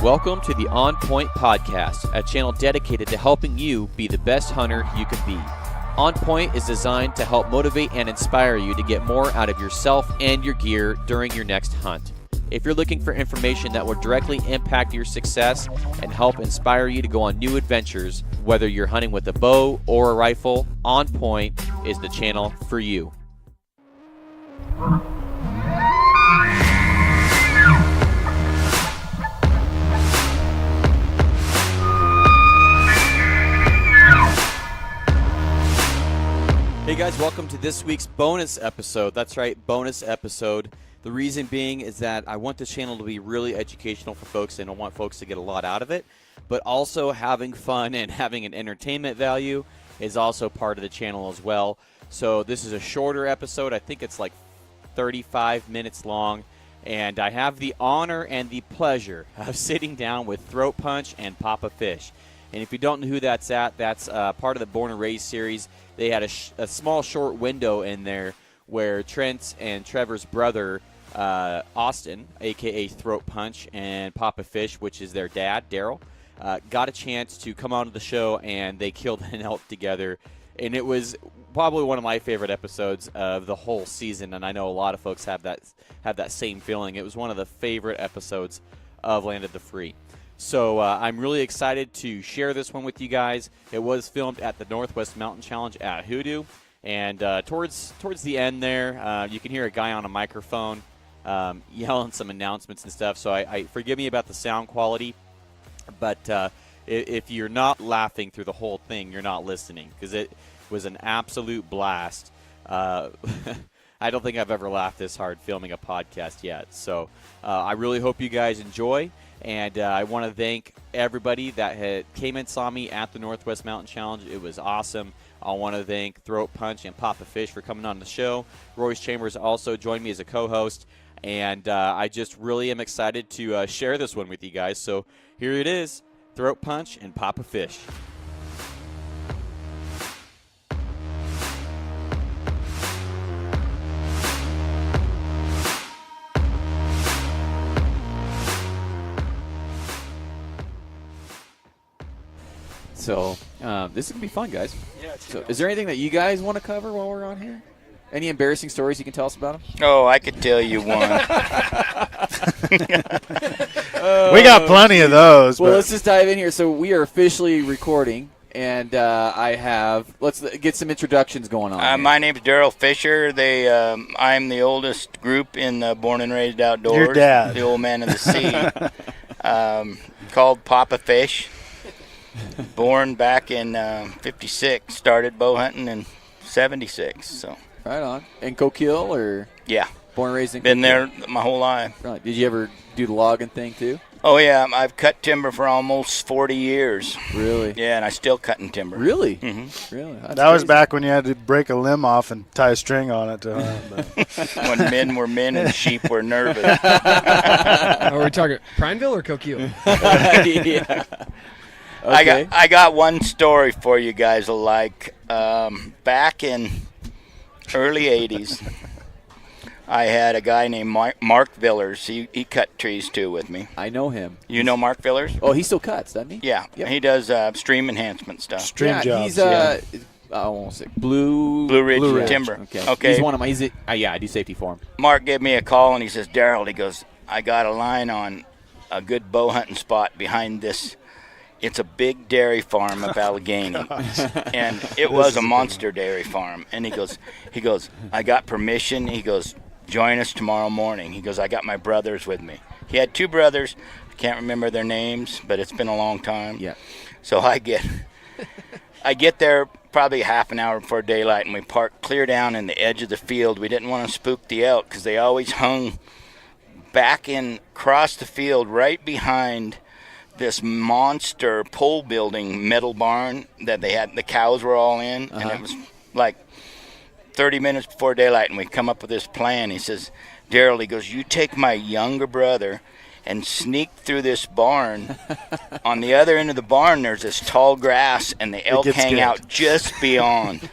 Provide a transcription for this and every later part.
Welcome to the On Point Podcast, a channel dedicated to helping you be the best hunter you can be. On Point is designed to help motivate and inspire you to get more out of yourself and your gear during your next hunt. If you're looking for information that will directly impact your success and help inspire you to go on new adventures, whether you're hunting with a bow or a rifle, On Point is the channel for you. Hey guys, welcome to this week's bonus episode. That's right, bonus episode. The reason being is that I want this channel to be really educational for folks, and I want folks to get a lot out of it, but also having fun and having an entertainment value is also part of the channel as well. So this is a shorter episode. I think it's like 35 minutes long, and I have the honor and the pleasure of sitting down with Throat Punch and Papa Fish. And if you don't know who that's at, that's part of the Born and Raised series. They had a small short window in there where Trent and Trevor's brother, Austin, a.k.a. Throat Punch, and Papa Fish, which is their dad, Darrell, got a chance to come onto the show, and they killed an elk together. And it was probably one of my favorite episodes of the whole season, and I know a lot of folks have that same feeling. It was one of the favorite episodes of Land of the Free. So I'm really excited to share this one with you guys. It was filmed at the Northwest Mountain Challenge at Hoodoo, and towards the end there, you can hear a guy on a microphone yelling some announcements and stuff. So I forgive me about the sound quality, but if you're not laughing through the whole thing, you're not listening, because it was an absolute blast. I don't think I've ever laughed this hard filming a podcast yet. So I really hope you guys enjoy. And I want to thank everybody that came and saw me at the Northwest Mountain Challenge. It was awesome. I want to thank Throat Punch and Papa Fish for coming on the show. Royce Chambers also joined me as a co-host. And I just really am excited to share this one with you guys. So here it is, Throat Punch and Papa Fish. So this is going to be fun, guys. Yeah, so is there anything that you guys want to cover while we're on here? Any embarrassing stories you can tell us about them? Oh, I could tell you one. We got plenty of those. Well, let's just dive in here. So we are officially recording, and let's get some introductions going on. My name is Darrell Fiser. I'm the oldest group in Born and Raised Outdoors. Your dad. The old man of the sea. Called Papa Fish. Born back in 56. Started bow hunting in 76. So. Right on. In Coquille, or? Yeah. Born and raised in Been Coquille? there my whole life. Right. Did you ever do the logging thing, too? Oh, yeah. I've cut timber for almost 40 years. Really? Yeah, and I still cutting timber. Really? Mm-hmm. Really? That's that was crazy. back when you had to break a limb off and tie a string on it to hunt. When men were men and sheep were nervous. Are we talking Prineville or Coquille? Yeah. Okay. I got one story for you guys alike. Back in early 80s, I had a guy named Mark Villers. He cut trees, too, with me. I know him. You know Mark Villers? Oh, he still cuts, doesn't he? Yeah. Yep. He does stream enhancement stuff. Stream jobs. He's I won't say Blue Ridge Timber. Okay. He's one of my. I do safety for him. Mark gave me a call, and he says, Darrell, he goes, I got a line on a good bow hunting spot behind this. It's a big dairy farm of Allegheny, and it was a monster dairy farm. And he goes, I got permission. He goes, join us tomorrow morning. He goes, I got my brothers with me. He had two brothers. I can't remember their names, but it's been a long time. Yeah. So I get there probably half an hour before daylight, and we park clear down in the edge of the field. We didn't want to spook the elk because they always hung back in across the field right behind this monster pole building metal barn that they had. The cows were all in, and it was like 30 minutes before daylight, and we come up with this plan. He says, Darrell, he goes, you take my younger brother and sneaked through this barn. On the other end of the barn, there's this tall grass, and the elk hang out just beyond.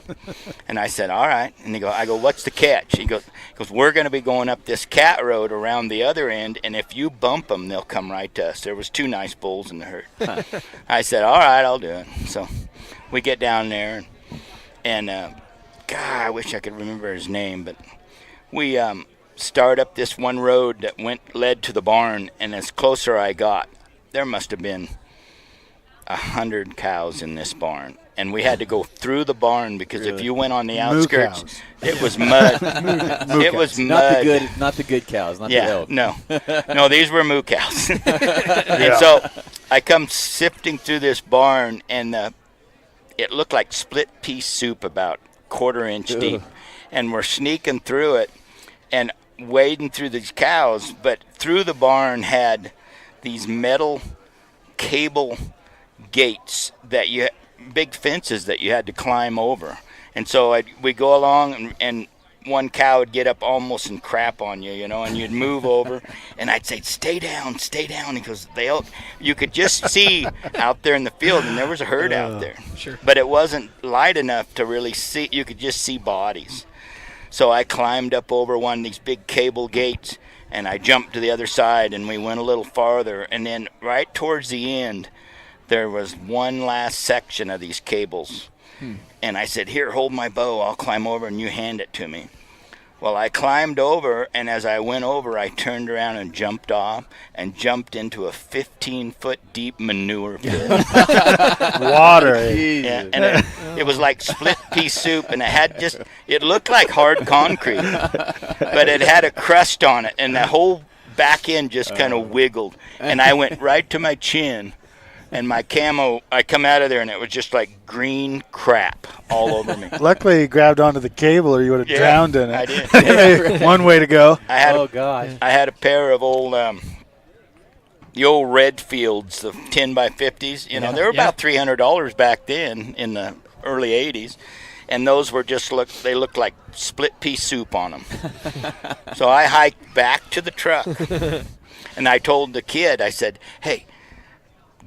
And I said, all right. And I go, what's the catch? He goes, we're going to be going up this cat road around the other end, and if you bump them, they'll come right to us. There was 2 nice bulls in the herd. I said, all right, I'll do it. So we get down there, and God, I wish I could remember his name, but we start up this one road that led to the barn, and as closer I got, there must have been 100 cows in this barn, and we had to go through the barn because if you went on the outskirts, it was mud. It was mud. Not the good cows, not the elk. No, these were moo cows. And so I come sifting through this barn, and it looked like split pea soup about 1/4 inch deep, and we're sneaking through it and wading through these cows, but through the barn had these metal cable gates big fences that you had to climb over. And so we go along, and one cow would get up almost and crap on you, and you'd move over, and I'd say, stay down. He goes, you could just see out there in the field, and there was a herd out there. Sure. But it wasn't light enough to really see. You could just see bodies. So I climbed up over one of these big cable gates, and I jumped to the other side, and we went a little farther. And then right towards the end, there was one last section of these cables. And I said, here, hold my bow. I'll climb over, and you hand it to me. Well, I climbed over, and as I went over, I turned around and jumped off and jumped into a 15-foot deep manure pit. Water. Yeah, and it was like split pea soup, and it looked like hard concrete, but it had a crust on it, and the whole back end just kind of wiggled, and I went right to my chin. And my camo, I come out of there, and it was just like green crap all over me. Luckily, you grabbed onto the cable, or you would have drowned in it. I did. One way to go. I had a pair of the old Redfields, the 10 by 50s. They were about $300 back then in the early 80s. And those were they looked like split pea soup on them. So I hiked back to the truck, and I told the kid, I said, hey,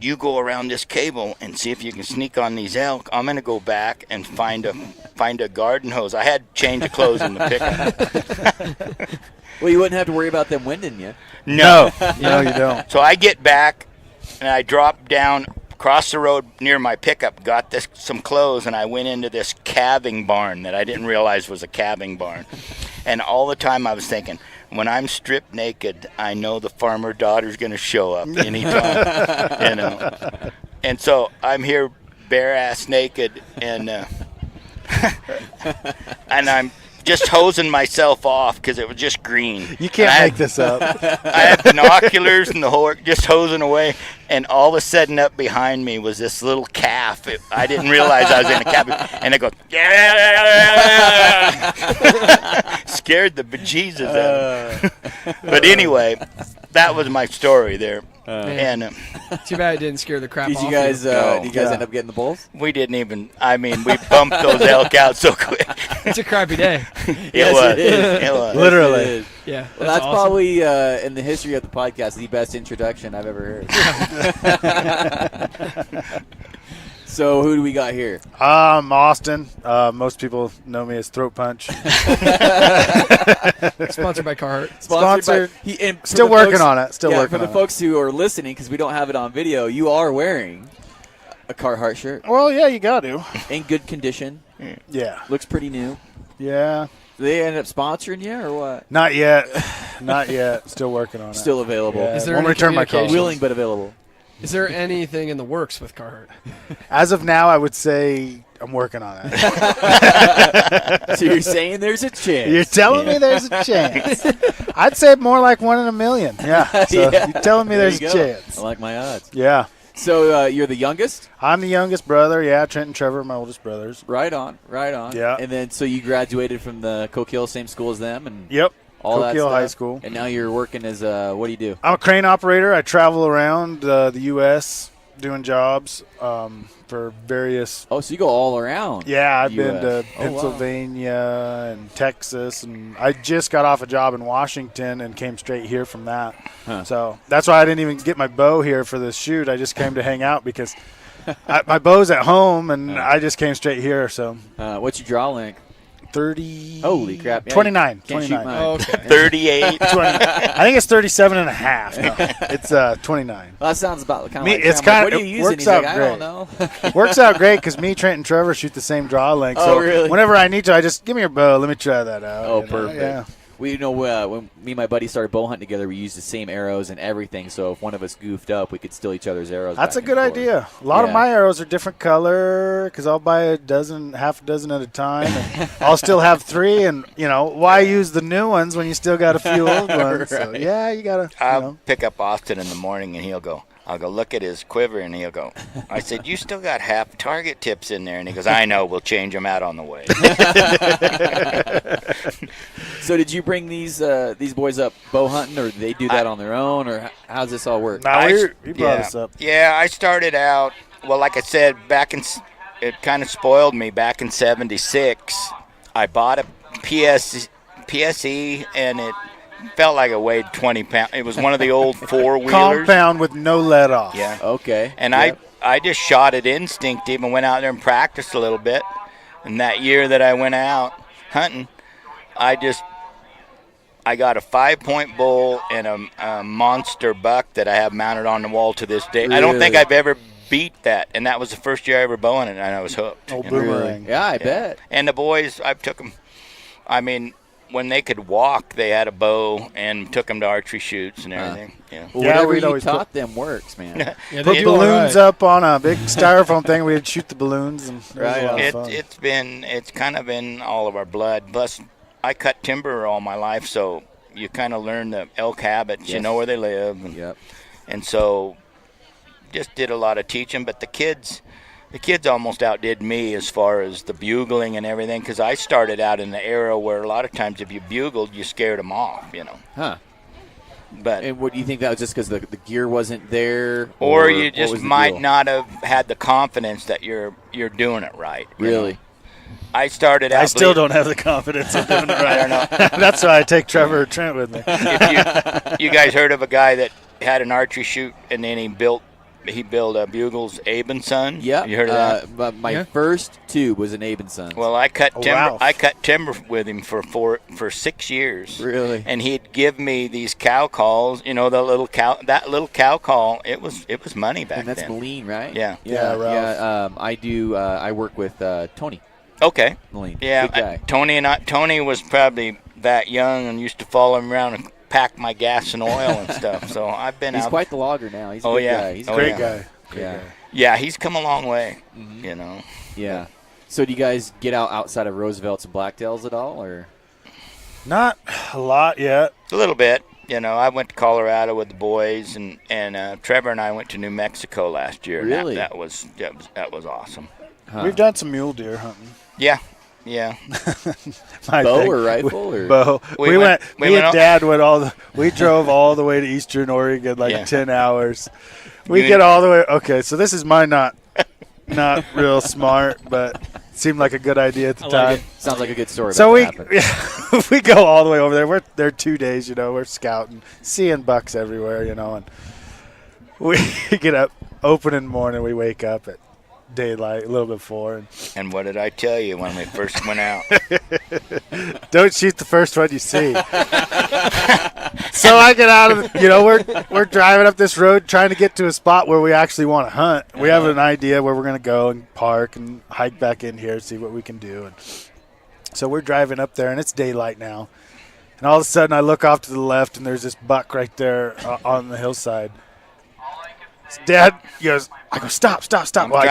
you go around this cable and see if you can sneak on these elk. I'm going to go back and find a garden hose. I had change of clothes in the pickup. Well, you wouldn't have to worry about them winding you. No. No, you don't. So I get back, and I dropped down across the road near my pickup, got some clothes, and I went into this calving barn that I didn't realize was a calving barn. And all the time I was thinking, when I'm stripped naked, I know the farmer daughter's going to show up anytime. And so I'm here bare-ass naked, and I'm just hosing myself off because it was just green. You can't make this up. I had binoculars and the whole work, just hosing away, and all of a sudden up behind me was this little calf. I didnn't realize I was in a calf, and it goes, scared the bejesus out of me. But anyway, that was my story there. And too bad it didn't scare the crap did off you guys? Did you guys end up getting the bulls? we didn't even. I mean, we bumped those elk out so quick. It's a crappy day. It was. It was. Literally. Yes, it is. Yeah. Well, that's awesome. probably in the history of the podcast the best introduction I've ever heard. So who do we got here? Austin. Most people know me as Throat Punch. Sponsored by Carhartt. Sponsored. And for Still the working folks- on it. Still working for the on folks who are listening, because we don't have it on video, you are wearing a Carhartt shirt it. Well, yeah, you got to. in good condition. Yeah. Looks pretty new. Yeah. Do they end up sponsoring you or what? Not yet. Not yet. Still working on it. Still available. Yeah. Is there Won't any return my call. communication? Willing but available. Is there anything in the works with Carhartt? As of now, I would say I'm working on it. So you're saying there's a chance. You're telling me there's a chance. I'd say more like 1 in a million. Yeah. So Yeah. you're telling me There there's you a go. chance. I like my odds. Yeah. So you're the youngest? I'm the youngest brother. Yeah. Trent and Trevor are my oldest brothers. Right on, right on. Yeah. And then so you graduated from the Coke Hill, same school as them, and Yep. all that Coke Hill stuff. High School. And now you're working as what do you do? I'm a crane operator. I travel around the U.S. doing jobs for various. Oh, so you go all around. Yeah, I've been US. to Oh, wow. Pennsylvania and Texas, and I just got off a job in Washington and came straight here from that. Huh. So that's why I didn't even get my bow here for this shoot. I just came to hang out because my bow's at home, and I just came straight here. So What's your draw length? 30. Holy crap. Yeah, 29. Can't shoot 29. mine. Oh, okay. 38. 20. I think it's 37 and a half. No, it's 29. Well, that sounds about kind of Me- like it's I'm like, kinda- what are you it using? works He's like, out I great. don't know. Works out great because me, Trent, and Trevor shoot the same draw length. Oh, so really? whenever I need to, I just give me your bow. Let me try that out. Oh, you know? perfect. Yeah. We when me and my buddy started bow hunting together, we used the same arrows and everything. So if one of us goofed up, we could steal each other's arrows. That's a back good and forth. idea. A lot of Yeah. my arrows are different color because I'll buy half a dozen at a time. And I'll still have 3, and why use the new ones when you still got a few old ones? So, Right. yeah, you gotta. I'll pick up Austin in the morning, and I'll go look at his quiver, and he'll go, I said, you still got half target tips in there. And he goes, I know, we'll change them out on the way. So did you bring these boys up bow hunting, or did they do that on their own, or how's this all work? Now you brought us up. Yeah, I started out, well, like I said, it kind of spoiled me. Back in 76, I bought a PSE, and it felt like it weighed 20 pounds. It was one of the old four-wheelers. Compound with no let off. Yeah. Okay. And Yep. I just shot it instinctive and went out there and practiced a little bit. And that year that I went out hunting, I got a 5-point bull and a monster buck that I have mounted on the wall to this day. I don't think Really? I've ever beat that. And that was the first year I ever bowing it, and I was hooked. Old you know? boomerang. Yeah, I bet. And the boys, I took them. I mean, when they could walk, they had a bow and took them to archery shoots and everything. Yeah. Well, Yeah, whatever we'd you always taught them works, man. Yeah, Put they do all balloons right. up on a big styrofoam thing. We'd shoot the balloons, and it was Right a lot on. of fun. It's kind of in all of our blood. Plus, I cut timber all my life, so you kind of learn the elk habits. You Yes. know where they live, Yep. and so just did a lot of teaching. But the kids almost outdid me as far as the bugling and everything, because I started out in the era where a lot of times if you bugled, you scared them off, Huh. But And what do you think that was just because the gear wasn't there, or you what just was the might deal? not have had the confidence that you're doing it right. you know? Really? I started out. I still don't have the confidence of doing it right. I don't know. That's why I take Trevor or Trent with me. If you guys heard of a guy that had an archery shoot and then he built bugles, Abe and Son? Yeah. You heard of that? But my Yeah. first tube was an Abe and Sons. Well, I cut timber. Ralph. I cut timber with him for 6 years. Really? And he'd give me these cow calls. You know, that little cow call. It was money back and that's then. Moline, right? Yeah. Yeah, Ralph. Yeah. I do. I work with Tony Okay. Moline. Yeah. Good guy. Tony was probably that young and used to follow him around and pack my gas and oil and stuff. So I've been He's out. quite the logger now. He's a Oh, good yeah. guy. He's a Oh, good Great yeah. guy. Great Yeah. guy. Yeah, he's come a long way. Mm-hmm. You know. Yeah. So do you guys get outside of Roosevelt's and Blacktails at all, or? Not a lot yet. A little bit. You know, I went to Colorado with the boys, and Trevor and I went to New Mexico last year. and Really? That was awesome. Huh. We've done some mule deer hunting. Yeah, yeah. My Bow thing. or rifle or? Bow. We We went- went. we Me went and up- Dad went we drove all the way to Eastern Oregon, like Yeah. 10 hours. We You get and- all the way. Okay, so this is my not real smart, but seemed like a good idea at the I time. like it. Sounds like a good story. So about we what happened. we go all the way over there. We're there 2 days, we're scouting, seeing bucks everywhere, and we get up opening morning. We wake up at daylight, a little before, and And what did I tell you when we first went out? don't shoot the first one you see. So I get out of we're driving up this road trying to get to a spot where we actually want to hunt. We have an idea where we're going to go and park and hike back in here, see what we can do. And so we're driving up there, and it's daylight now. And all of a sudden, I look off to the left, and there's this buck right there on the hillside. Dad goes, I go, stop. I'm Well,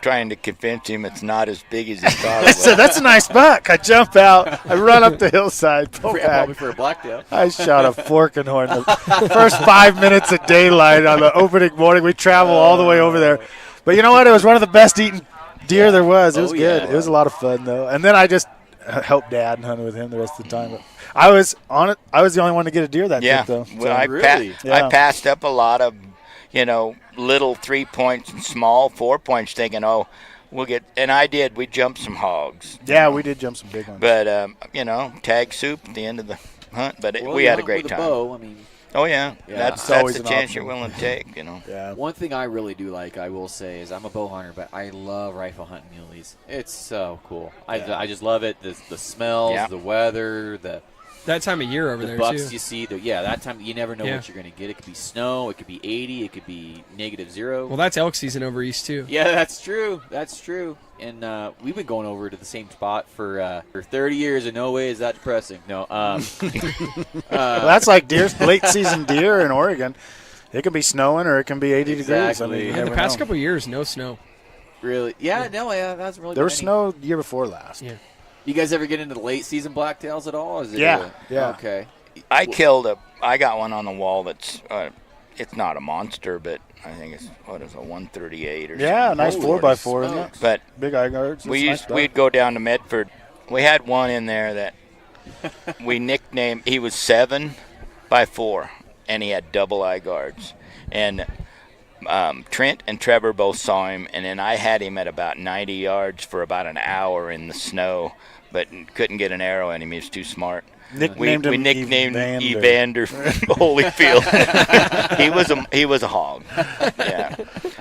trying to convince him it's not as big as he thought I it said, was. that's a nice buck. I jump out. I run up the hillside, pull Probably back. for a Blacktail. I shot a fork and horn. The first 5 minutes of daylight on the opening morning, we travel all the way over there. But you know what? It was one of the best eating deer there was. It was Oh, good. yeah. It was a lot of fun, though. And then I just helped Dad and hunt with him the rest of the time. But I was on it. I was the only one to get a deer that Yeah. trip, though. Well, I, really? Yeah. I passed up a lot of, little 3 points and small 4 points, thinking, oh, we'll get. And I did. We jumped some hogs. Yeah, we did jump some big ones. But tag soup at the end of the hunt. But Well, we you had a hunt great with time. bow, I mean, Oh yeah, Yeah. that's always the an chance option. you're willing to take. Yeah. one thing I really do like, I will say, is I'm a bow hunter, but I love rifle hunting muleys. It's so cool. I just love it. The smells, Yeah. the weather, That time of year over the there, bucks too. you see. That time you never know Yeah. what you're going to get. It could be snow. It could be 80. It could be -0. Well, that's elk season over east, too. Yeah, that's true. That's true. And we've been going over to the same spot for 30 years, and no way is that depressing. No. Well, that's like late season deer in Oregon. It can be snowing or it can be 80 degrees. I Exactly. mean, you In the never past know. couple of years, no snow. Really? Yeah, no, that hasn't really There been was any. snow the year before last. Yeah. You guys ever get into the late season blacktails at all? Is it Yeah, yeah. Okay. I got one on the wall that's it's not a monster, but I think it's a 138 or Yeah, something. nice Holy 4x4, isn't it? smokes. But Big eye guards. That's nice we'd go down to Medford. We had one in there that we nicknamed. He was 7x4, and he had double eye guards. And Trent and Trevor both saw him, and then I had him at about 90 yards for about an hour in the snow, but couldn't get an arrow in him. He was too smart. Nicknamed we him nicknamed Evander. Evander Holyfield. he was a hog. Yeah,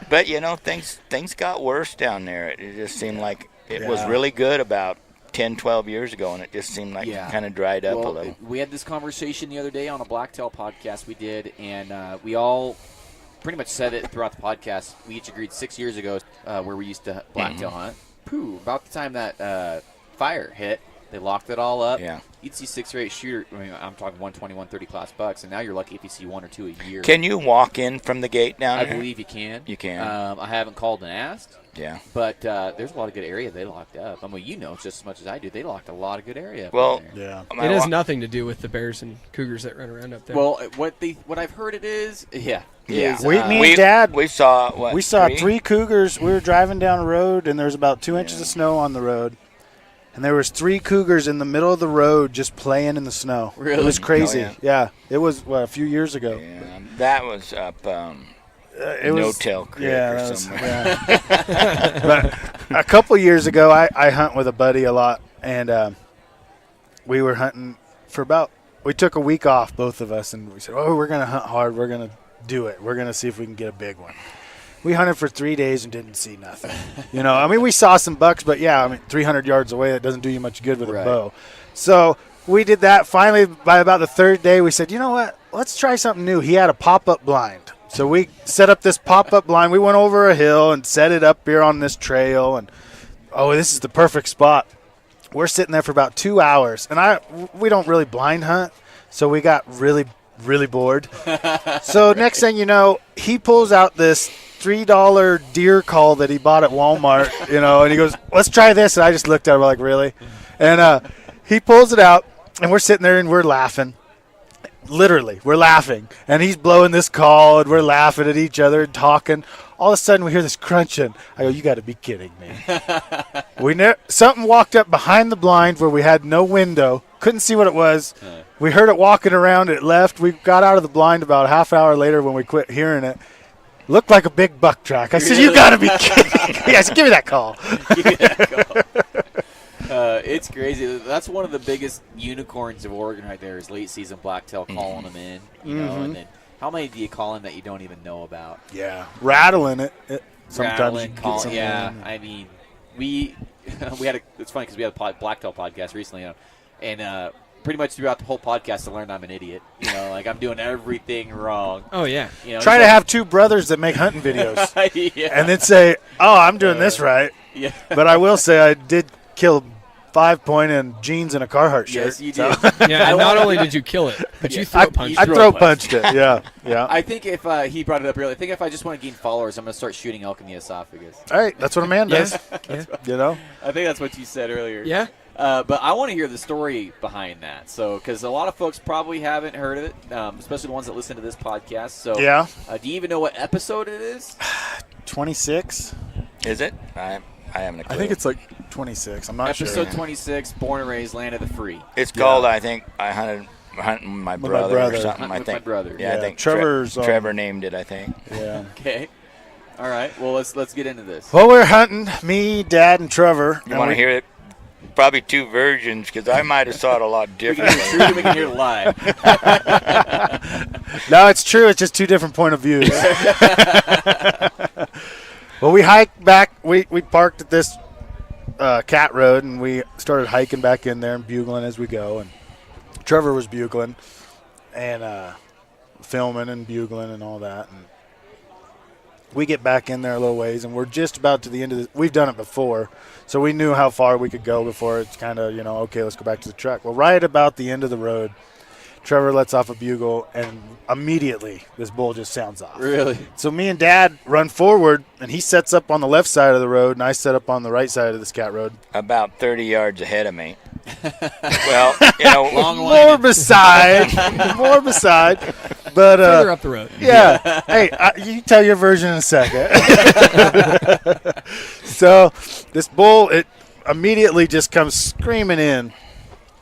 but things got worse down there. It just seemed like it was Yeah. really good about 10, 12 years ago, and it just seemed like Yeah. it kind of dried up a Well, little. we had this conversation the other day on a blacktail podcast we did, and we all pretty much said it throughout the podcast. We each agreed 6 years ago where we used to blacktail hunt. About the time that fire hit, they locked it all up. Yeah. You'd see 6 or 8 shooter. I mean, I'm talking 120, 130 class bucks, and now you're lucky if you see 1 or 2 a year. Can you walk in from the gate down I there? believe you can. You can. I haven't called and asked. Yeah. But there's a lot of good area they locked up. I mean, just as much as I do. They locked a lot of good area up Well, in there. Yeah. My It has wa- nothing to do with the bears and cougars that run around up there. Well, what I've heard it is, Yeah. is, Me and we, Dad, we saw what? we saw three cougars. We were driving down a road, and there was about 2 inches of snow on the road. And there was 3 cougars in the middle of the road just playing in the snow. Really? It was crazy. Oh, yeah. It was a few years ago. Yeah, that was up It was No-Tail Creek yeah, or that was- somewhere. yeah. But a couple years ago, I hunt with a buddy a lot, and we were hunting we took a week off, both of us, and we said, oh, we're going to hunt hard. We're going to do it. We're going to see if we can get a big one. We hunted for 3 days and didn't see nothing. I mean, we saw some bucks, but 300 yards away, that doesn't do you much good with Right. a bow. So we did that. Finally, by about the 3rd day, we said, you know what? Let's try something new. He had a pop-up blind. So we set up this pop-up blind. We went over a hill and set it up here on this trail. And, this is the perfect spot. We're sitting there for about 2 hours. And we don't really blind hunt, so we got really, really bored. So next thing you know, he pulls out this $3 deer call that he bought at Walmart, and he goes, let's try this. And I just looked at him like, really? And he pulls it out, and we're sitting there and we're laughing. Literally, we're laughing. And he's blowing this call, and we're laughing at each other and talking. All of a sudden, we hear this crunching. I go, you got to be kidding me. Something walked up behind the blind where we had no window. Couldn't see what it was. We heard it walking around. It left. We got out of the blind about a half hour later when we quit hearing it. Looked like a big buck track. I said, you got to be kidding me. I said, give me that call. Give me that call. It's crazy. That's one of the biggest unicorns of Oregon right there is late season blacktail calling them in. And then how many do you call in that you don't even know about? Yeah. Rattling it. Sometimes Rattling, you get call, something yeah. in. I mean, we had it's funny because we had a blacktail podcast recently, and pretty much throughout the whole podcast I learned I'm an idiot. Like I'm doing everything wrong. oh, yeah. Try to have 2 brothers that make hunting videos yeah. and then say, oh, I'm doing this right. Yeah. But I will say I did kill 5-point and jeans in a Carhartt shirt. Yes, you so- did. Yeah, and not only did you kill it, but you throw punched I it. throw punched it. Yeah. Yeah. I think if he brought it up earlier, I think if I just want to gain followers, I'm going to start shooting elk in the esophagus. All right. That's what a man does. Yeah. I think that's what you said earlier. Yeah. But I want to hear the story behind that. So, because a lot of folks probably haven't heard of it, especially the ones that listen to this podcast. So, Yeah. Do you even know what episode it is? 26. Is it? I haven't a clue. I think it's like 26. I'm not Episode sure. 26, Born and Raised, Land of the Free. It's called, I think, I hunted hunting with my With my brother, brother. or something. Hunting I with think. my brother. Yeah, I Yeah, think Trevor's, Trevor named it. I think. Yeah. Okay. All right. Well, let's get into this. Well, we're hunting, me, Dad, and Trevor. You want to hear it? Probably two versions because I might have saw it a lot We can differently. hear the truth, we can hear the lie. No, it's true. It's just two different point of views. Well, we hiked back. We parked at this cat road, and we started hiking back in there and bugling as we go. And Trevor was bugling and filming and bugling and all that. And we get back in there a little ways, and we're just about to the end of the. We've done it before, so we knew how far we could go before it's kind of, okay, let's go back to the truck. Well, right about the end of the road, Trevor lets off a bugle, and immediately this bull just sounds off. Really? So me and Dad run forward, and he sets up on the left side of the road, and I set up on the right side of this cat road. About 30 yards ahead of me. Well, Long More line. beside. But, Further up the road. yeah. Hey, you tell your version in a second. So this bull, it immediately just comes screaming in.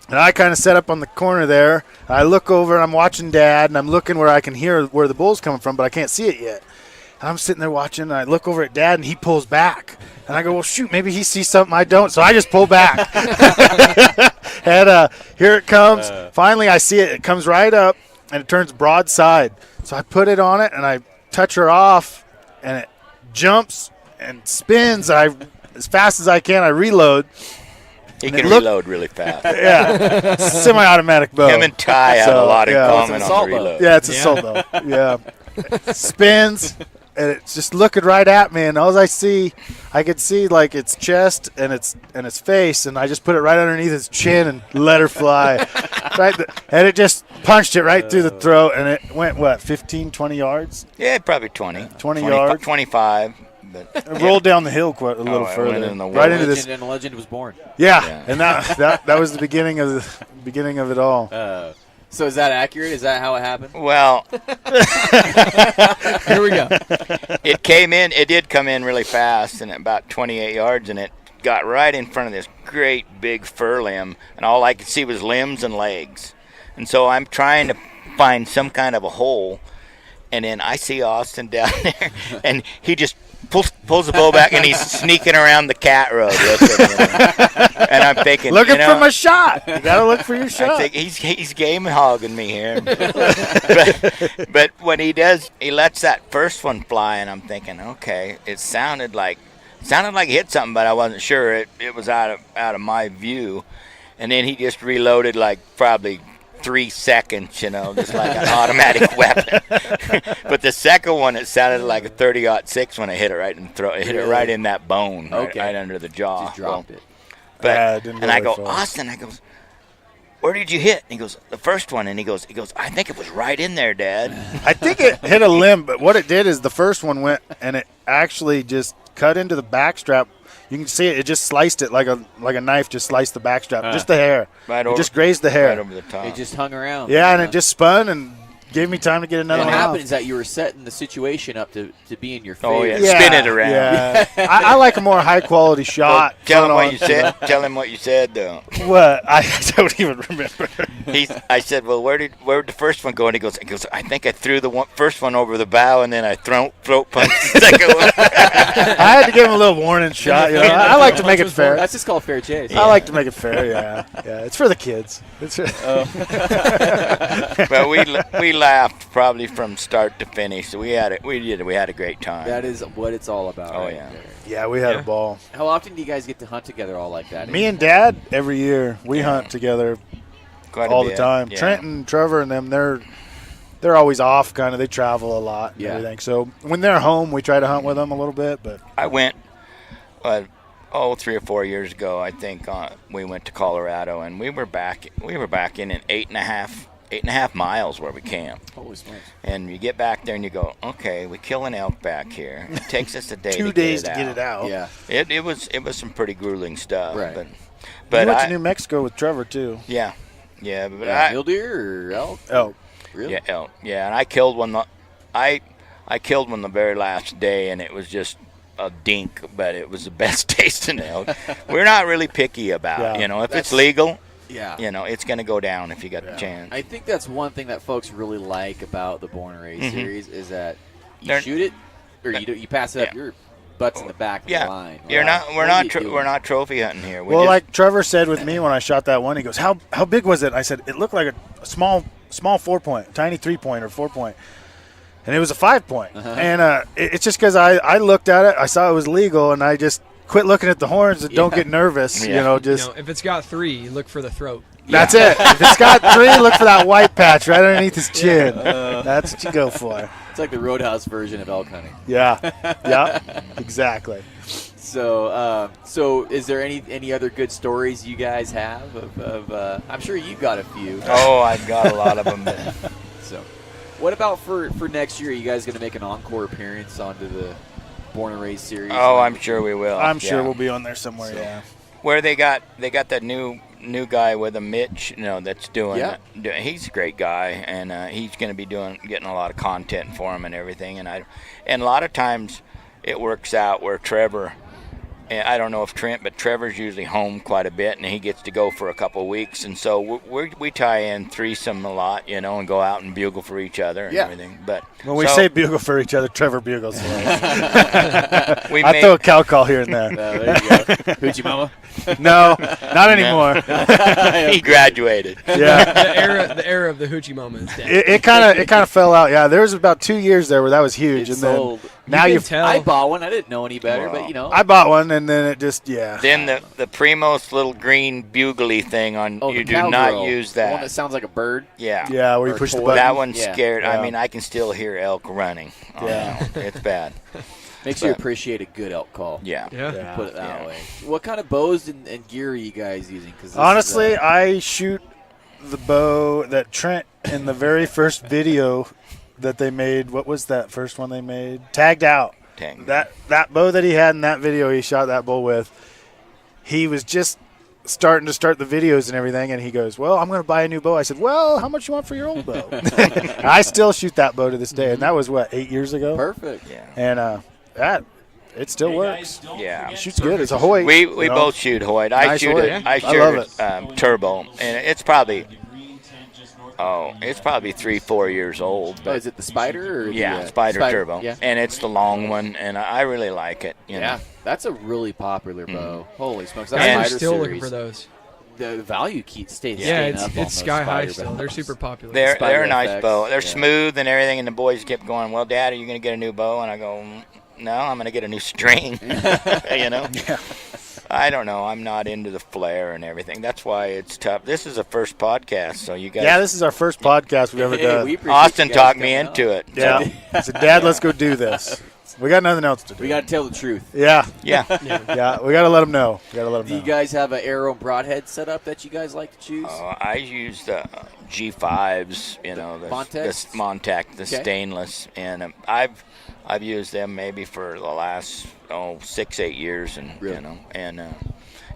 And I kind of set up on the corner there. I look over, and I'm watching Dad, and I'm looking where I can hear where the bull's coming from, but I can't see it yet. And I'm sitting there watching, and I look over at Dad, and he pulls back. And I go, well, shoot, maybe he sees something I don't. So I just pull back. And here it comes. Finally, I see it. It comes right up, and it turns broadside. So I put it on it, and I touch her off, and it jumps and spins. As fast as I can, I reload. he can reload really fast. Yeah, semi-automatic bow. Him and Ty have a lot in common It's an on assault the bow. reload. Yeah, it's a assault bow. Yeah, spins, and it's just looking right at me. And all I could see like its chest and its face, and I just put it right underneath its chin and let her fly. And it just punched it right through the throat, and it went 15, 20 yards. Yeah, probably 20. 20 yards. 25. But It rolled down the hill quite a little it further, went in the right woods. into this. And a legend was born. Yeah, Yeah. and that was the beginning of it all. So is that accurate? Is that how it happened? Well, Here we go. it did come in really fast, and at about 28 yards, and it got right in front of this great big fir limb, and all I could see was limbs and legs. And so I'm trying to find some kind of a hole, and then I see Austin down there, and he just pulls the bow back, and he's sneaking around the cat road. And I'm thinking, Looking for my shot. You gotta look for your I shot. think he's game hogging me here. but when he lets that first one fly, and I'm thinking, okay, it sounded like it hit something, but I wasn't sure. It was out of my view, and then he just reloaded like probably 3 seconds, just like an automatic weapon. But the second one, it sounded like a 30-06 when I hit it right in the throat. It hit it right in that bone, Okay. right under the jaw. Just dropped it. But Yeah, it didn't go and I very go, far. Austin, where did you hit? And he goes, the first one. And he goes, I think it was right in there, Dad. I think it hit a limb, but what it did is the first one went, and it actually just cut into the backstrap. You can see it. It just sliced it like a knife. Just sliced the backstrap, just the hair. Right It over, just grazed the hair. right over the top. It just hung around. Yeah, and it just spun and gave me time to get another What one happened off. is that you were setting the situation up to be in your favor. Oh, yeah. Spin it around. Yeah, I like a more high quality shot. Tell him Front what on. you said. Tell him what you said, though. What? I don't even remember. I said, well, where'd the first one go? And he goes, I think I threw the first one over the bow, and then I throat punched the second one. I had to give him a little warning shot. I like to make it fair. That's just called fair chase. I like to make it fair. Yeah. It's for the kids. It's But we laughed probably from start to finish. So we had a great time. That is what it's all about. Oh, right yeah. there. Yeah, we had a ball. How often do you guys get to hunt together all like that? Me and Dad, every year, we hunt together Quite a all the bit. time. Yeah. Trent and Trevor and them, they're always off, kind of. They travel a lot and Yeah. everything. So when they're home, we try to hunt with them a little bit. But I went, 3 or 4 years ago, I think. We went to Colorado, and we were back in 8.5 miles where we camped. Holy smokes. And you get back there and you go, okay, we kill an elk back here. It takes us a day. 2 days to get it out. Yeah. It was some pretty grueling stuff. Right. But we went I, to New Mexico with Trevor too. yeah, but Mule deer or elk? Oh, Really? yeah, elk. Yeah, and I killed one. I killed one the very last day, and it was just a dink, but it was the best tasting elk. We're not really picky about, Yeah. if it's legal, Yeah. It's going to go down if you got the chance. I think that's one thing that folks really like about the Born and Raised series is that you They're- shoot it or you pass it up. Your butt's in the back of the line. We're not trophy hunting here. Well, like Trevor said with me when I shot that one, he goes, "How big was it?" I said, "It looked like a small 4-point, tiny 3-point or 4-point." And it was a 5-point. And it's just because I looked at it, I saw it was legal, and I just quit looking at the horns and don't get nervous. If it's got 3, look for the throat. That's it. If it's got 3, look for that white patch right underneath his chin. That's what you go for. It's like the Roadhouse version of elk hunting. Yeah, exactly. So, is there any other good stories you guys have of I'm sure you got a few. Oh, I've got a lot of them. So, what about for next year? Are you guys going to make an encore appearance onto the Born and Raised series? Oh, I'm sure we will. I'm sure we'll be on there somewhere. Yeah. Where they got that new guy with a Mitch, that's doing. Yeah. He's a great guy, and he's going to be getting a lot of content for him and everything. And a lot of times it works out where Trevor. And I don't know if Trent, but Trevor's usually home quite a bit, and he gets to go for a couple of weeks. And so we tie in threesome a lot, and go out and bugle for each other and everything. But when we say bugle for each other, Trevor bugles for us. I throw a cow call here and there. There you go. Hoochie Mama? No, not anymore. He graduated. Yeah, The era of the hoochie mama is dead. it kind of fell out. Yeah, there was about 2 years there where that was huge, It's and then sold. now you you. can tell. I bought one. I didn't know any better, but I bought one, and then it just Then the Primos little green bugly thing on you the do not cowgirl. use The one that. that sounds like a bird. Yeah, where you Or push the toy. button. That one's Yeah. scared. Yeah. I mean, I can still hear elk running. Yeah. It's bad. Makes you appreciate a good elk call. Yeah. Yeah. Put it that Yeah. way. What kind of bows and gear are you guys using? Cause Honestly, I shoot the bow that Trent in the very first video that they made. What was that first one they made? Tagged Out. Dang. That bow that he had in that video, he shot that bull with. He was just starting to start the videos and everything, and he goes, "Well, I'm going to buy a new bow." I said, "Well, how much you want for your old bow?" I still shoot that bow to this day, and that was 8 years ago. perfect. Yeah. And that it still works. Yeah. It shoots good. It's a Hoyt. We you know. both shoot Hoyt. I Nice shoot Hoyt. it. I I shoot love it turbo, and it's probably 3-4 years old. Oh, But is it the Spider? Or yeah, the, Spider Turbo, Yeah. and it's the long one, and I really like it. You Yeah, know. that's a really popular bow. Holy smokes! That And I'm Spider still series, looking for those. The value stays. Yeah, staying it's up on those sky high Spider still. bows. They're super popular. They're Spider a nice FX, bow. They're yeah. smooth and everything, and the boys kept going, "Well, Dad, are you going to get a new bow?" And I go, "No, I'm going to get a new string." You know. Yeah. I don't know. I'm not into the flare and everything. That's why it's tough. This is a first podcast, so you guys. Yeah, this is our first podcast we've ever Hey, done. we appreciate Austin you guys talked me coming into out. it. Yeah. I said, "Dad, let's go do this. We got nothing else to do." We got to tell the truth. Yeah. Yeah. Yeah. We got to let them know. We got to let them Do know. you guys have an arrow and broadhead setup that you guys like to choose? I use the G5s, you know, the Montex? Montec, the Okay. stainless, and I've used them maybe for the last 6-8 years, and Really? you know,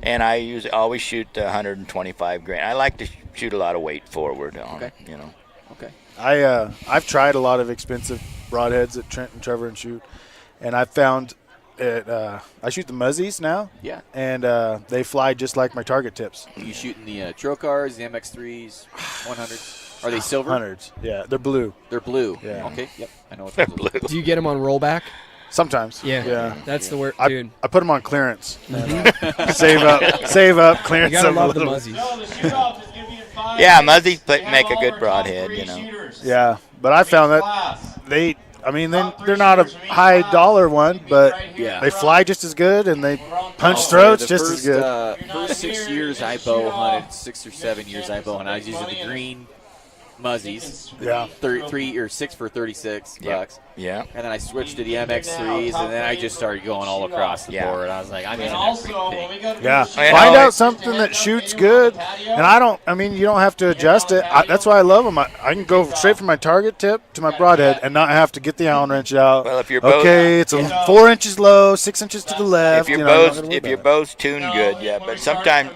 and I always shoot the 125 grain. I like to shoot a lot of weight forward on it, you know. Okay. I've tried a lot of expensive broadheads that Trent and Trevor and shoot, and I found it. I shoot the Muzzies now, Yeah. and they fly just like my target tips. You shooting the Trocars, the MX3s, 100s? Are they silver? Hundreds. Yeah, they're blue They're blue. Yeah. Okay. Yep. I know what They're those are. blue. Do you get them on rollback? sometimes. Yeah. Yeah. That's the word, I dude. put them on clearance. Save up, You clearance. gotta them a love the little. muzzies. Yeah, Muzzies make a good broadhead, you know. Yeah, but I found that they're not a high dollar one, but Yeah. they fly just as good and they punch I'll say throats the just first, as good. First 6 years I bow hunted, 6 or 7 years I bow hunted. I was using the green Muzzies. Yeah. 3 or 6 for 36 Yeah. bucks. Yeah. And then I switched to the MX3s, and then I just started going all across the Yeah. board. I was like, I'm using everything. Yeah, I find know. out something that shoots good, and you don't have to adjust it. That's why I love them. I can go straight from my target tip to my broadhead and not have to get the Allen wrench out. Well, if your bow- okay, it's 4 inches low, 6 inches to the left. If your you know, you don't bow's gotta worry if your about bow's tuned good, yeah. But sometimes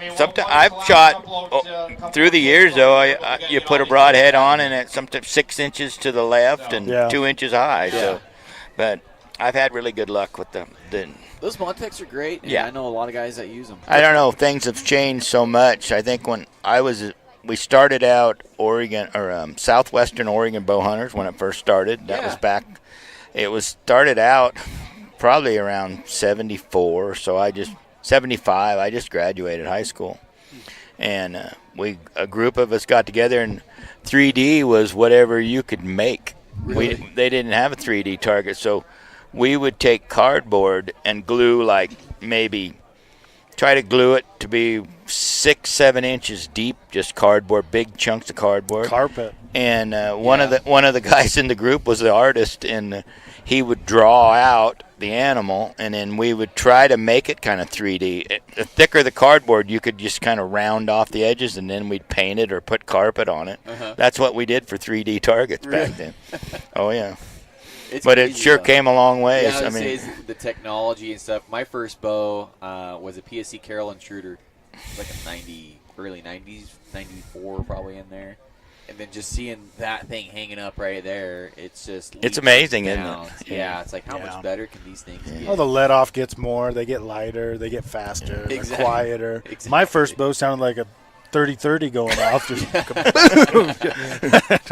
I've shot through the years though. You put a broadhead on and it's sometimes 6 inches to the left and Yeah. 2 inches high. So, but I've had really good luck with the Those Montecs are great. And Yeah. I know a lot of guys that use them. I don't know. Things have changed so much. I think when we started out Oregon or southwestern Oregon bow hunters when it first started. That was back. It was started out probably around 74. So 75. I just graduated high school, and a group of us got together, and 3D was whatever you could make. Really? They didn't have a 3D target, so we would take cardboard and glue try to glue it to be 6-7 inches deep, just cardboard, big chunks of cardboard. Carpet. And one of the guys in the group was the artist, and he would draw out the animal, and then we would try to make it kind of 3D. The thicker the cardboard, you could just kind of round off the edges, and then we'd paint it or put carpet on it. That's what we did for 3D targets back then. Oh yeah. But it sure came a long ways. Yeah, I mean, the technology and stuff. My first bow was a PSC Carroll Intruder, like a early 90s, 94 probably in there. And then just seeing that thing hanging up right there, it's just it's amazing, isn't it? Yeah, it's like how much better can these things get? Oh, the let off gets more. They get lighter. They get faster. They're quieter. Exactly. My first bow sounded like a 30-30 going off. Just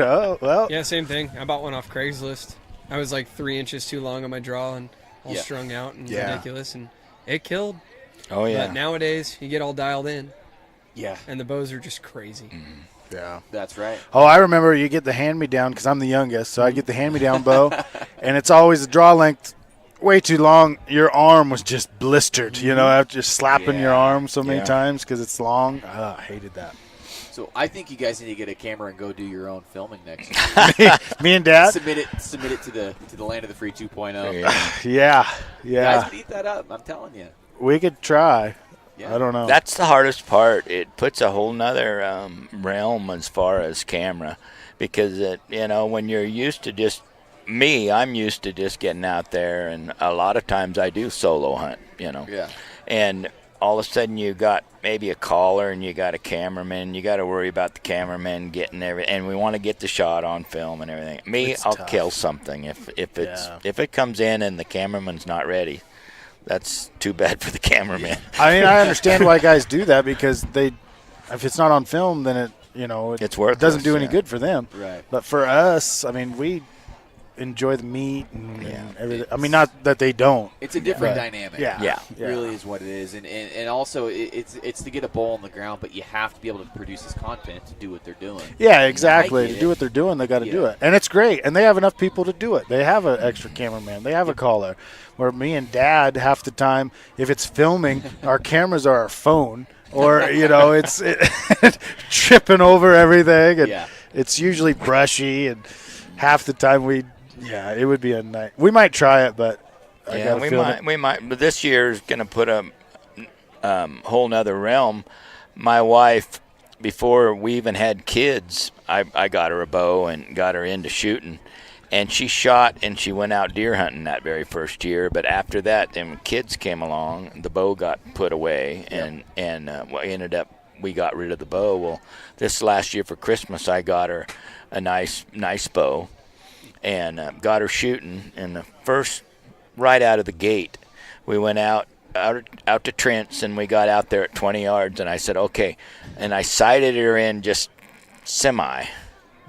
oh, well. Yeah, same thing. I bought one off Craigslist. I was like 3 inches too long on my draw and all strung out and ridiculous, and it killed. Oh yeah. But nowadays you get all dialed in. Yeah. And the bows are just crazy. Mm-hmm. Yeah. That's right. Oh, I remember you get the hand-me-down because I'm the youngest, so I get the hand-me-down bow, and it's always the draw length way too long. Your arm was just blistered, after just slapping your arm so many times because it's long. I hated that. So I think you guys need to get a camera and go do your own filming next year. Me and Dad? Submit it to the Land of the Free 2.0. Yeah. Guys, beat that up. I'm telling you. We could try. Yeah. I don't know. That's the hardest part. It puts a whole nother realm as far as camera, because when you're used to I'm used to just getting out there, and a lot of times I do solo hunt, Yeah. and all of a sudden you got maybe a caller and you got a cameraman. You got to worry about the cameraman getting everything, and we want to get the shot on film and everything. I'll tough. kill something if it comes in and the cameraman's not ready. That's too bad for the cameraman. I mean, I understand why guys do that because if it's not on film, then It's worthless, it doesn't do any good for them. Right. But for us, I mean, we enjoy the meat and everything. I mean, not that they don't. It's a different dynamic. Yeah. It really is what it is, and also it's to get a bull on the ground, but you have to be able to produce this content to do what they're doing. Yeah, exactly. I get To do it. what they're doing, they got to do it, and it's great. And they have enough people to do it. They have an extra cameraman. They have a caller. Where me and Dad, half the time, if it's filming, our cameras are our phone, or it's tripping over everything, and it's usually brushy, and half the time it would be a night. We might try it, but we might. But this year is going to put a whole nother realm. My wife, before we even had kids, I got her a bow and got her into shooting, and she shot and she went out deer hunting that very first year. But after that, then when kids came along, the bow got put away, and we got rid of the bow. Well, this last year for Christmas, I got her a nice bow. And got her shooting, and the first, right out of the gate, we went out to Trent's, and we got out there at 20 yards, and I said, okay, and I sighted her in just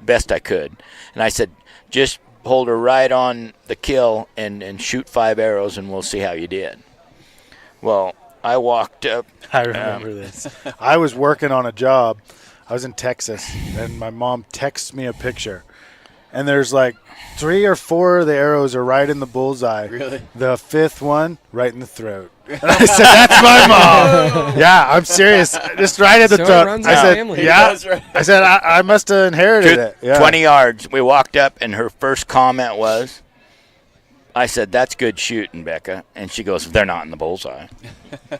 best I could, and I said, just hold her right on the kill and shoot 5 arrows, and we'll see how you did. Well, I walked up. I remember this. I was working on a job. I was in Texas, and my mom texts me a picture, and there's like 3 or 4 of the arrows are right in the bullseye. Really? The 5th one, right in the throat. And I said, "That's my mom." Yeah, I'm serious. Just right at the So it top. runs I in the said, family. "Yeah." That's right. I said, "I must have inherited it." Yeah. 20 yards. We walked up, and her first comment was, I said, "That's good shooting, Becca." And she goes, "They're not in the bullseye."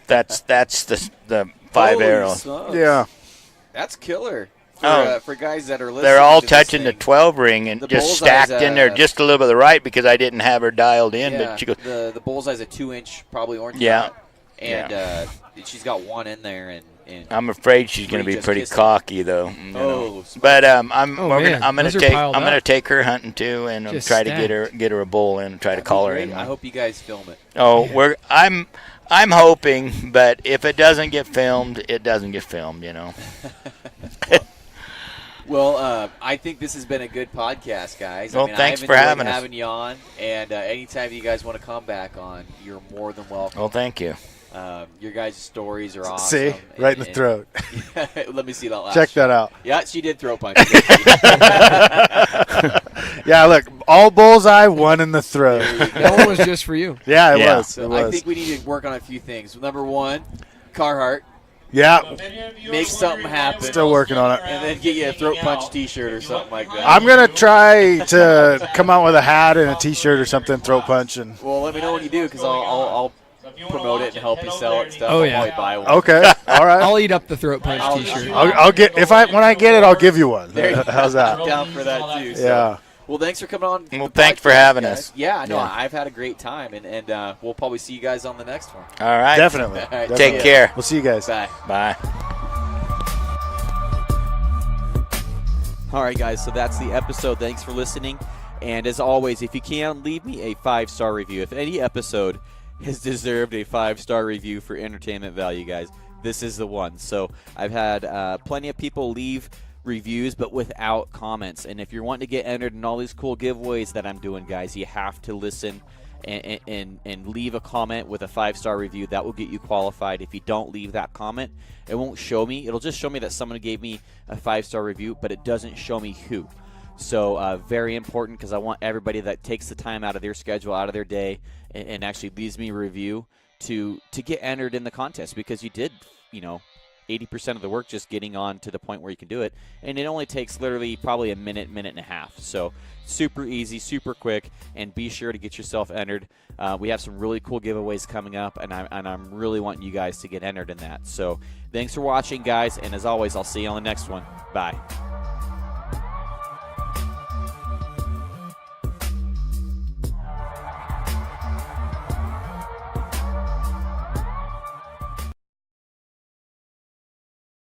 That's the 5 Holy arrows. smokes. Yeah. That's killer. For guys that are listening, They're all to this touching the thing. 12 ring and The just bullseye's, stacked in there just a little bit to the right because I didn't have her dialed in. Yeah, But she goes, the bullseye's a 2-inch, probably orange. Yeah. dot, and she's got one in there, and I'm afraid she's going to be just pretty kissing. cocky, though. You know. Oh, But I'm man. going Those are to piled I'm going to up. take her hunting too, and Just try to stacked. get her a bull in, and try to that'd call be her great. in. I hope you guys film it. Oh, I'm hoping, but if it doesn't get filmed, it doesn't get filmed. You know. Well, I think this has been a good podcast, guys. Well, I mean, thanks I've for enjoyed having us. having you on, and anytime you guys want to come back on, you're more than welcome. Well, thank you. Your guys' stories are awesome. See, right in the throat. Let me see that last. Check that out. Yeah, she did throat punch. Yeah, look, all bullseye, one in the throat. That one was just for you. Yeah, it Yeah. was. So It was. I think we need to work on a few things. Number one, Carhartt, Yeah, make something happen, still working on it. and then get you a throat punch T-shirt or something like that. I'm gonna try to come out with a hat and a T-shirt or something, throat punch, and Well, let me know when you do, because I'll promote it and help you sell it and stuff. Oh, I'll yeah. probably buy one. okay, all right. I'll eat up the throat punch I'll- T-shirt. I'll get when I get it, I'll give you one. There you go. How's I'm that? down for that too. So. Yeah. Well, thanks for coming on. Well, the thanks for podcast, having guys. us. Yeah, no, Yeah. I've had a great time, and we'll probably see you guys on the next one. All right. Definitely. All right, Definitely. Take care. We'll see you guys. Bye. Bye. All right, guys, so that's the episode. Thanks for listening. And as always, if you can, leave me a 5-star review. If any episode has deserved a 5-star review for entertainment value, guys, this is the one. So I've had plenty of people leave reviews, but without comments. And if you're wanting to get entered in all these cool giveaways that I'm doing, guys, you have to listen and leave a comment with a 5-star review. That will get you qualified. If you don't leave that comment, it won't show me. It'll just show me that someone gave me a 5-star review, but it doesn't show me who. So very important, because I want everybody that takes the time out of their schedule, out of their day, and actually leaves me a review to get entered in the contest, because you did, 80% of the work just getting on to the point where you can do it. And it only takes literally probably a minute and a half. So super easy, super quick, and be sure to get yourself entered. We have some really cool giveaways coming up, and I'm really wanting you guys to get entered in that. So thanks for watching, guys, and as always, I'll see you on the next one. Bye.